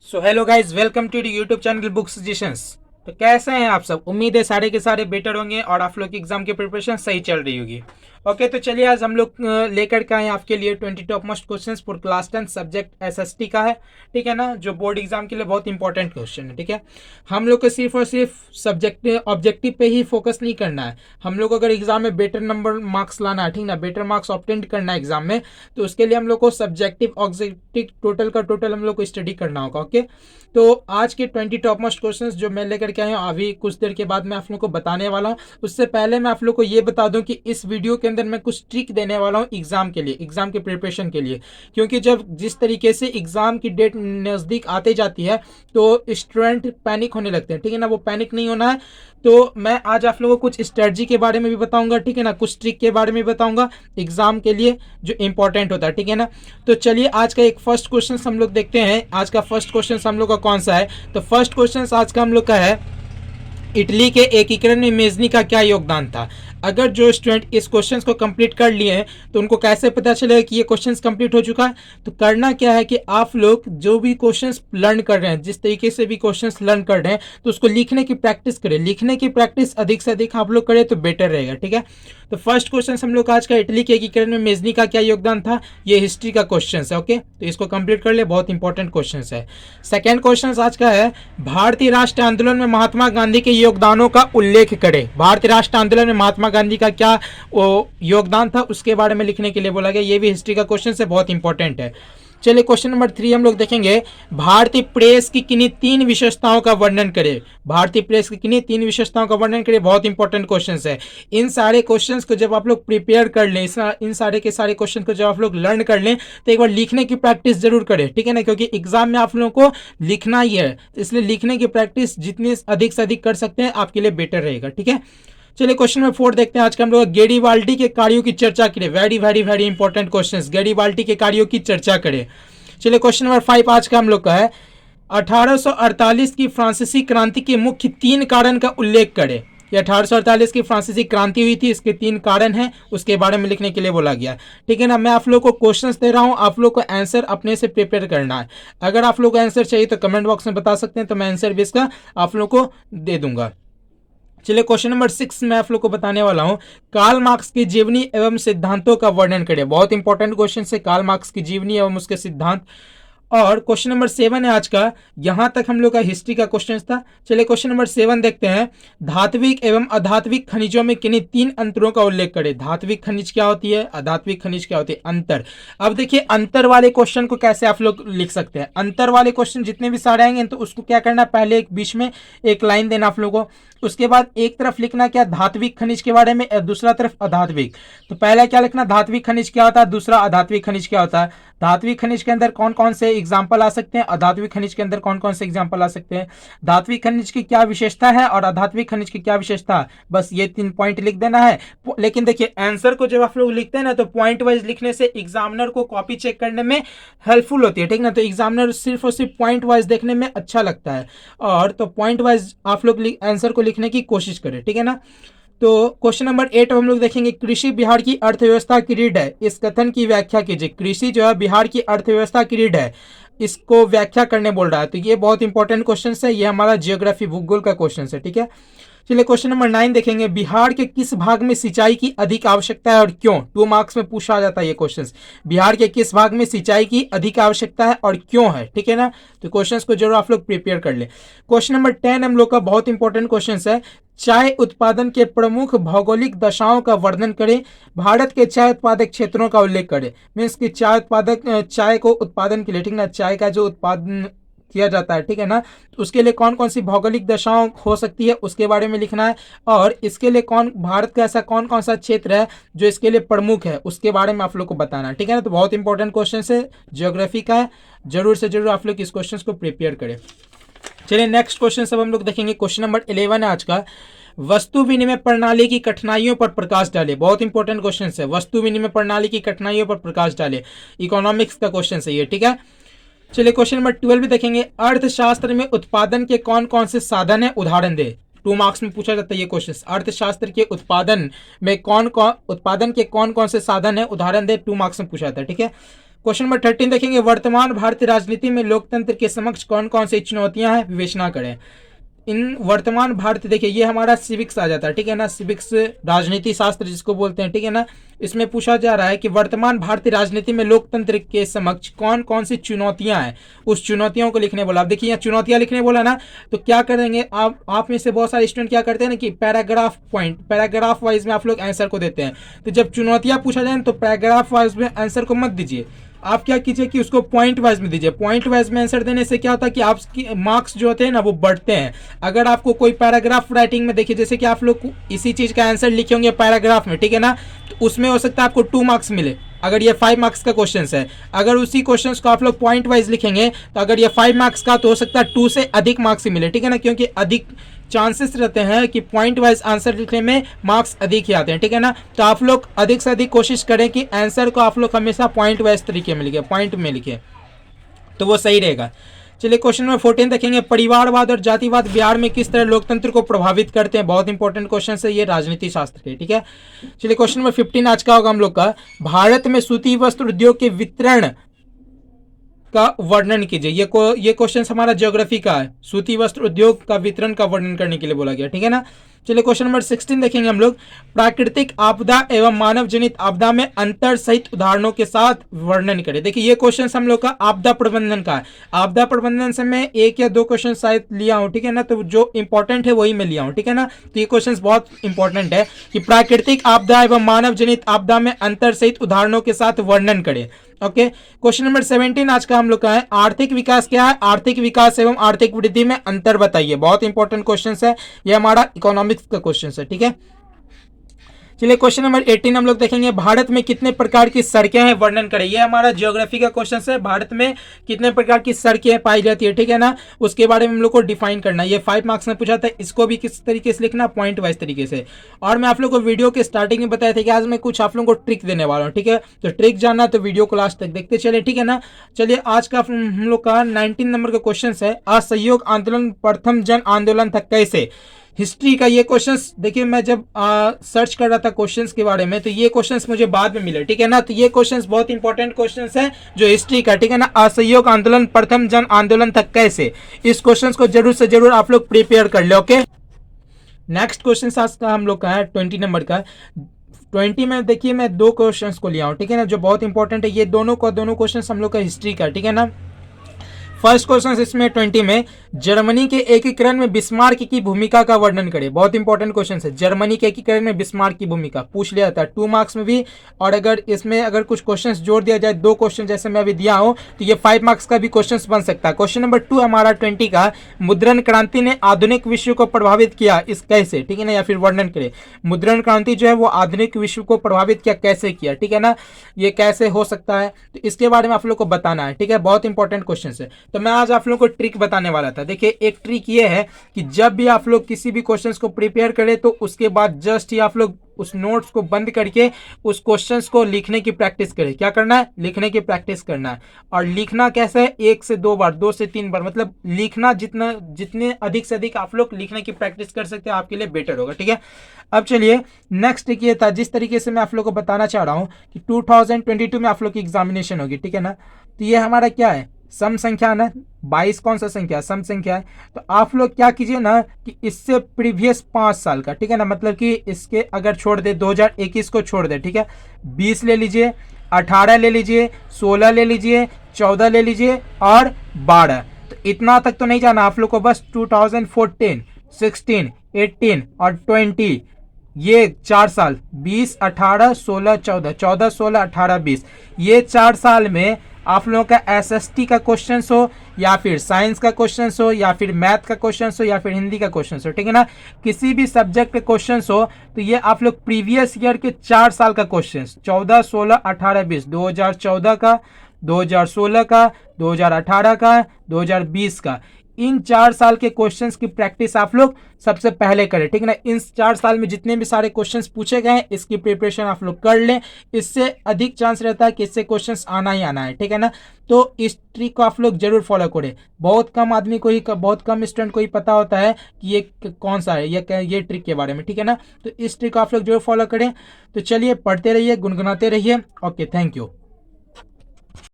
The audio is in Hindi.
So hello guys, welcome to YouTube channel book suggestions. तो कैसे हैं आप सब? उम्मीद है सारे के सारे बेटर होंगे और आप लोग की एग्जाम की प्रिपरेशन सही चल रही होगी। ओके, तो चलिए आज हम लोग लेकर के आए आपके लिए 20 top most questions for class 10 subject SST का है। ठीक है ना, जो बोर्ड एग्जाम के लिए बहुत इंपॉर्टेंट क्वेश्चन है। ठीक है, हम लोग को सिर्फ और सिर्फ सब्जेक्ट ऑब्जेक्टिव पे ही फोकस नहीं करना है। हम लोग को अगर एग्जाम में बेटर नंबर मार्क्स लाना है, ठीक ना, बेटर मार्क्स ऑब्टेन करना है एग्जाम में, तो उसके लिए हम लोग को सब्जेक्टिव ऑब्जेक्टिव टोटल का टोटल हम लोग को स्टडी करना होगा। ओके, तो आज के 20 टॉप मोस्ट क्वेश्चंस जो मैं लेकर के आया हूँ अभी कुछ देर के बाद मैं आप लोगों को बताने वाला हूँ। उससे पहले मैं आप लोग को ये बता दूं कि इस वीडियो के अंदर मैं कुछ ट्रिक देने वाला हूँ एग्जाम के लिए, एग्जाम के प्रिपरेशन के लिए। क्योंकि जब जिस तरीके से एग्जाम की डेट नज़दीक आते जाती है तो स्टूडेंट पैनिक होने लगते हैं। ठीक है ना, वो पैनिक नहीं होना है। तो मैं आज आप लोगों को कुछ स्ट्रेटजी के बारे में भी बताऊंगा, ठीक है ना, कुछ ट्रिक के बारे में भी बताऊंगा एग्जाम के लिए जो इंपॉर्टेंट होता है। ठीक है ना, तो चलिए आज का एक फर्स्ट क्वेश्चन हम लोग देखते हैं। आज का फर्स्ट क्वेश्चन हम लोग का कौन सा है? तो फर्स्ट क्वेश्चन आज का हम लोग का है, इटली के एकीकरण में मेजनी का क्या योगदान था? अगर जो स्टूडेंट इस क्वेश्चंस को कंप्लीट कर लिए हैं तो उनको कैसे पता चलेगा कि ये क्वेश्चंस कंप्लीट हो चुका है? तो करना क्या है कि आप लोग जो भी क्वेश्चंस लर्न कर रहे हैं, जिस तरीके से भी क्वेश्चंस लर्न कर रहे हैं, तो उसको लिखने की प्रैक्टिस करें। लिखने की प्रैक्टिस अधिक से अधिक आप लोग करें तो बेटर रहेगा। ठीक है, तो फर्स्ट क्वेश्चन हम लोग आज का, इटली के एकीकरण में मेजनी का क्या योगदान था, ये हिस्ट्री का क्वेश्चन है। ओके, तो इसको कंप्लीट कर ले, बहुत इंपॉर्टेंट क्वेश्चन है। सेकेंड क्वेश्चन आज का है, भारतीय राष्ट्र आंदोलन में महात्मा गांधी के योगदानों का उल्लेख करें। भारतीय राष्ट्र आंदोलन में महात्मा गांधी का क्या योगदान था उसके बारे में लिखने के लिए बोला गया। ये भी हिस्ट्री का क्वेश्चन है, बहुत इंपॉर्टेंट है। चलिए क्वेश्चन नंबर 3 हम लोग देखेंगे, भारतीय प्रेस की किन्हीं 3 विशेषताओं का वर्णन करें। भारतीय प्रेस की किन्हीं 3 विशेषताओं का वर्णन करें, बहुत इंपॉर्टेंट क्वेश्चन है। इन सारे क्वेश्चंस को जब आप लोग प्रिपेयर कर लें, इन सारे के सारे क्वेश्चन को जब आप लोग लर्न कर लें तो एक बार लिखने की प्रैक्टिस जरूर करें। ठीक है ना, क्योंकि एग्जाम में आप लोगों को लिखना ही है, इसलिए लिखने की प्रैक्टिस जितनी अधिक से अधिक कर सकते हैं आपके लिए बेटर रहेगा। ठीक है, चलिए क्वेश्चन नंबर 4 देखते हैं। आज का हम लोग गेरिबाल्डी के कार्यों की चर्चा करें। Very very very important question, Garibaldi के कार्यों की चर्चा करें। चलिए क्वेश्चन नंबर 5 आज का हम लोग का है, 1848 की फ्रांसीसी क्रांति के मुख्य 3 कारण का उल्लेख करें। ये 1848 की फ्रांसीसी क्रांति हुई थी, इसके 3 कारण हैं, उसके बारे में लिखने के लिए बोला गया। ठीक है ना, मैं आप लोग को क्वेश्चंस दे रहा हूं, आप लोग को आंसर अपने से प्रिपेयर करना है। अगर आप लोग को आंसर चाहिए तो कमेंट बॉक्स में बता सकते हैं, तो मैं आंसर भी इसका आप लोग को दे दूंगा। चलिए क्वेश्चन नंबर 6 मैं आप लोग को बताने वाला हूं, कार्ल मार्क्स की जीवनी एवं सिद्धांतों का वर्णन करें। बहुत इंपॉर्टेंट क्वेश्चन है, कार्ल मार्क्स की जीवनी एवं उसके सिद्धांत। और क्वेश्चन नंबर 7 है आज का, यहां तक हम लोग का हिस्ट्री का क्वेश्चन था। चलिए क्वेश्चन नंबर 7 देखते हैं, धात्विक एवं अधात्विक खनिजों में किन्हीं 3 अंतरों का उल्लेख करें। धात्विक खनिज क्या होती है, अधात्विक खनिज क्या होती है, अंतर। अब देखिए अंतर वाले क्वेश्चन को कैसे आप लोग लिख सकते हैं। अंतर वाले क्वेश्चन जितने भी सारे आएंगे तो उसको क्या करना, पहले एक बीच में एक लाइन देना आप लोगों को, उसके बाद एक तरफ लिखना क्या, धात्विक खनिज के बारे में, दूसरा तरफ अधात्विक। तो पहला क्या लिखना, धात्विक खनिज क्या होता है, दूसरा अधात्विक खनिज क्या होता है। धात्विक खनिज के अंदर कौन कौन से एग्जाम्पल आ सकते हैं, अधात्विक खनिज के अंदर कौन कौन से एग्जाम्पल आ सकते हैं, धात्विक खनिज की क्या विशेषता है और अधात्विक खनिज की क्या विशेषता है। बस ये 3 पॉइंट लिख देना है। लेकिन देखिए आंसर को जब आप लोग लिखते हैं ना तो पॉइंट वाइज लिखने से एग्जामिनर को कॉपी चेक करने में हेल्पफुल होती है। ठीक ना, तो एग्जामिनर सिर्फ और सिर्फ पॉइंट वाइज देखने में अच्छा लगता है, और तो पॉइंट वाइज आप लोग आंसर को लिखने की कोशिश करें। ठीक है ना, तो क्वेश्चन नंबर 8 हम लोग देखेंगे, कृषि बिहार की अर्थव्यवस्था की रीढ़ है, इस कथन की व्याख्या कीजिए। कृषि जो है बिहार की अर्थव्यवस्था की रीढ़ है, इसको व्याख्या करने बोल रहा है। तो ये बहुत इंपॉर्टेंट क्वेश्चन है, ये हमारा जियोग्राफी भूगोल का क्वेश्चन है। ठीक है, चलिए क्वेश्चन नंबर 9 देखेंगे, बिहार के किस भाग में सिंचाई की अधिक आवश्यकता है और क्यों। 2 मार्क्स में पूछा जाता है ये क्वेश्चन, बिहार के किस भाग में सिंचाई की अधिक आवश्यकता है और क्यों है। ठीक है ना, तो क्वेश्चंस को जरूर आप लोग प्रिपेयर कर ले। क्वेश्चन नंबर 10 हम लोग का बहुत इंपॉर्टेंट क्वेश्चन है, चाय उत्पादन के प्रमुख भौगोलिक दशाओं का वर्णन करें। भारत के चाय उत्पादक क्षेत्रों का उल्लेख करें। मीन्स कि चाय को उत्पादन के लिए, ठीक ना, चाय का जो उत्पादन किया जाता है, ठीक है ना, तो उसके लिए कौन कौन सी भौगोलिक दशाओं हो सकती है उसके बारे में लिखना है, और इसके लिए भारत का ऐसा कौन कौन सा क्षेत्र है जो इसके लिए प्रमुख है उसके बारे में आप लोग को बताना है। ठीक है ना, तो बहुत इंपॉर्टेंट क्वेश्चन है, ज्योग्राफी का है, जरूर से जरूर आप लोग इस क्वेश्चन को प्रिपेयर करें। चलिए नेक्स्ट क्वेश्चन सब हम लोग देखेंगे, क्वेश्चन नंबर 11 है आज का, वस्तु विनिमय प्रणाली की कठिनाइयों पर प्रकाश डाले। बहुत इंपॉर्टेंट क्वेश्चन है, वस्तु विनिमय प्रणाली की कठिनाइयों पर प्रकाश डाले, इकोनॉमिक्स का क्वेश्चन है ये। ठीक है, चलिए क्वेश्चन नंबर 12 भी देखेंगे, अर्थशास्त्र में उत्पादन के कौन कौन से साधन है, उदाहरण दे। 2 मार्क्स में पूछा जाता है ये क्वेश्चन, अर्थशास्त्र के उत्पादन में उत्पादन के कौन कौन से साधन है, उदाहरण दे, 2 मार्क्स में पूछा जाता है। ठीक है, क्वेश्चन नंबर 13 देखेंगे, वर्तमान भारतीय राजनीति में लोकतंत्र के समक्ष कौन कौन सी चुनौतियां हैं, विवेचना करें। इन वर्तमान भारत, देखिए ये हमारा सिविक्स आ जाता है, ठीक है ना, सिविक्स राजनीति शास्त्र जिसको बोलते हैं, ठीक है ना। इसमें पूछा जा रहा है कि वर्तमान भारतीय राजनीति में लोकतंत्र के समक्ष कौन कौन सी चुनौतियां हैं, उस चुनौतियों को लिखने बोला। अब देखिए यहाँ चुनौतियां लिखने बोला ना, तो क्या करेंगे आप में से बहुत सारे स्टूडेंट क्या करते हैं ना कि पैराग्राफ वाइज में आप लोग आंसर को देते हैं। तो जब चुनौतियां पूछा जाए तो पैराग्राफ वाइज में आंसर को मत दीजिए, आप क्या कीजिए कि उसको पॉइंट वाइज में दीजिए। पॉइंट वाइज में आंसर देने से क्या होता है कि आपकी मार्क्स जो होते हैं ना वो बढ़ते हैं। अगर आपको कोई पैराग्राफ राइटिंग में, देखिए जैसे कि आप लोग इसी चीज का आंसर लिखे होंगे पैराग्राफ में, ठीक है ना, तो उसमें हो सकता है आपको 2 मार्क्स मिले अगर ये 5 मार्क्स का क्वेश्चन है। अगर उसी क्वेश्चन को आप लोग पॉइंट वाइज लिखेंगे तो अगर ये 5 मार्क्स का तो हो सकता है 2 से अधिक मार्क्स मिले, ठीक है ना, क्योंकि अधिक चांसेस रहते हैं कि पॉइंट वाइज आंसर लिखने में मार्क्स अधिक ही आते हैं, ठीक है ना। तो आप लोग अधिक से अधिक कोशिश करें कि आंसर को आप लोग हमेशा पॉइंट वाइज तरीके में लिखे, पॉइंट में लिखे, तो वो सही रहेगा। चलिए क्वेश्चन नंबर 14 देखेंगे, परिवारवाद और जातिवाद बिहार में किस तरह लोकतंत्र को प्रभावित करते हैं। बहुत इंपॉर्टेंट क्वेश्चन है ये राजनीति शास्त्र के, ठीक है। चलिए क्वेश्चन नंबर 15 आज का होगा हम लोग का, भारत में सूती वस्त्र उद्योग के वितरण का वर्णन कीजिए। ये क्वेश्चन हमारा ज्योग्राफी का है, सूती वस्त्र उद्योग का वितरण का वर्णन करने के लिए बोला गया, ठीक है ना। चलिए क्वेश्चन नंबर 16 देखेंगे हम लोग, प्राकृतिक आपदा एवं मानव जनित आपदा में अंतर सहित उदाहरणों के साथ वर्णन करें। देखिए ये क्वेश्चन हम लोग का आपदा प्रबंधन का है। आपदा प्रबंधन से मैं 1 या 2 क्वेश्चन शायद लिया हूं, ठीक है ना, तो जो इंपॉर्टेंट है वही मैं लिया हूं, ठीक है ना। तो ये क्वेश्चन बहुत इंपॉर्टेंट है कि प्राकृतिक आपदा एवं मानव जनित आपदा में अंतर सहित उदाहरणों के साथ वर्णन करें। ओके, क्वेश्चन नंबर 17 आज का हम लोग का है, आर्थिक विकास क्या है, आर्थिक विकास एवं आर्थिक वृद्धि में अंतर बताइए। बहुत इंपॉर्टेंट क्वेश्चन है, ये हमारा इकोनॉमिक्स का क्वेश्चन है, ठीक है। चलिए क्वेश्चन नंबर 18 हम लोग देखेंगे, भारत में कितने प्रकार की सड़कें हैं, वर्णन करें। ये हमारा ज्योग्राफी का क्वेश्चन है, भारत में कितने प्रकार की सड़कें पाई जाती है, ठीक है ना, उसके बारे में हम लोग को डिफाइन करना है। ये 5 मार्क्स में पूछा था, इसको भी किस तरीके से लिखना, पॉइंट वाइज तरीके से। और मैं आप लोग को वीडियो के स्टार्टिंग में बताया था कि आज मैं कुछ आप लोगों को ट्रिक देने वाला हूँ, ठीक है। तो ट्रिक जानना तो वीडियो को लास्ट तक देखते चले, ठीक है ना। चलिए आज का हम लोग का 19 नंबर का क्वेश्चन है, असहयोग आंदोलन प्रथम जन आंदोलन था कैसे। हिस्ट्री का ये क्वेश्चंस, देखिए मैं जब सर्च कर रहा था क्वेश्चंस के बारे में तो ये क्वेश्चंस मुझे बाद में मिले, ठीक है ना। तो ये क्वेश्चंस बहुत इंपॉर्टेंट क्वेश्चंस हैं जो हिस्ट्री का, ठीक है ना। असहयोग आंदोलन प्रथम जन आंदोलन तक कैसे, इस क्वेश्चंस को जरूर से जरूर आप लोग प्रिपेयर कर ले। ओके, नेक्स्ट क्वेश्चन आज का हम लोग का है 20 नंबर का। 20 में देखिए मैं 2 क्वेश्चंस को लिया हूँ, ठीक है ना, जो बहुत इंपॉर्टेंट है। ये दोनों क्वेश्चन हम लोग का हिस्ट्री का, ठीक है ना। फर्स्ट क्वेश्चन इसमें 20 में, जर्मनी के एकीकरण में बिस्मार्क की भूमिका का वर्णन करें। बहुत इंपॉर्टेंट क्वेश्चन है, जर्मनी के एकीकरण में बिस्मार्क की भूमिका पूछ लिया था 2 मार्क्स में भी। और अगर इसमें अगर कुछ क्वेश्चंस जोड़ दिया जाए, 2 क्वेश्चन जैसे मैं अभी दिया हूं, तो ये 5 मार्क्स का भी क्वेश्चन बन सकता है। क्वेश्चन नंबर 2 हमारा 20 का, मुद्रण क्रांति ने आधुनिक विश्व को प्रभावित किया, इस कैसे, ठीक है ना, या फिर वर्णन करें। मुद्रण क्रांति जो है वो आधुनिक विश्व को प्रभावित किया, कैसे किया, ठीक है ना, ये कैसे हो सकता है, तो इसके बारे में आप लोग को बताना है, ठीक है। बहुत इंपॉर्टेंट क्वेश्चन है। तो मैं आज आप लोगों को ट्रिक बताने वाला था। देखिए एक ट्रिक ये है कि जब भी आप लोग किसी भी क्वेश्चंस को प्रिपेयर करें तो उसके बाद जस्ट ही आप लोग उस नोट्स को बंद करके उस क्वेश्चंस को लिखने की प्रैक्टिस करें। क्या करना है, लिखने की प्रैक्टिस करना है। और लिखना कैसे है, 1 से 2 बार, 2 से 3 बार, मतलब लिखना जितने अधिक से अधिक आप लोग लिखने की प्रैक्टिस कर सकते हैं आपके लिए बेटर होगा, ठीक है। अब चलिए नेक्स्ट ट्रिक ये था, जिस तरीके से मैं आप लोग को बताना चाह रहा हूँ कि 2022 में आप लोग की एग्जामिनेशन होगी, ठीक है ना। तो ये हमारा क्या है, सम संख्या ना, 22 कौन सा संख्या, सम संख्या है। तो आप लोग क्या कीजिए ना कि इससे प्रीवियस 5 साल का, ठीक है ना, मतलब कि इसके अगर छोड़ दे 2021 को छोड़ दे, ठीक है, 20 ले लीजिए, 18 ले लीजिए, 16 ले लीजिए, 14 ले लीजिए और 12। तो इतना तक तो नहीं जाना आप लोग को, बस 2014, 16, 18 और 20, ये 4 साल, 20, 18, 16, 14, 14, 16, 18, 20, ये 4 साल में आप लोगों का एसएसटी का क्वेश्चन हो या फिर साइंस का क्वेश्चन हो या फिर मैथ का क्वेश्चन हो या फिर हिंदी का क्वेश्चन हो, ठीक है ना, किसी भी सब्जेक्ट के क्वेश्चन हो तो ये आप लोग प्रीवियस ईयर के 4 साल का क्वेश्चन, 14, 16, 18, 20, 2014 का, 2016 का, 2018 का, 2020 का, इन 4 साल के क्वेश्चंस की प्रैक्टिस आप लोग सबसे पहले करें, ठीक है ना। इन 4 साल में जितने भी सारे क्वेश्चंस पूछे गए हैं इसकी प्रिपरेशन आप लोग कर लें, इससे अधिक चांस रहता है कि इससे क्वेश्चंस आना ही आना है, ठीक है ना। तो इस ट्रिक को आप लोग जरूर फॉलो करें। बहुत कम आदमी को ही, बहुत कम स्टूडेंट को ही पता होता है कि ये कौन सा है, ये ट्रिक के बारे में, ठीक है ना। तो इस ट्रिक को आप लोग जरूर फॉलो करें। तो चलिए पढ़ते रहिए, गुनगुनाते रहिए। Okay, thank you.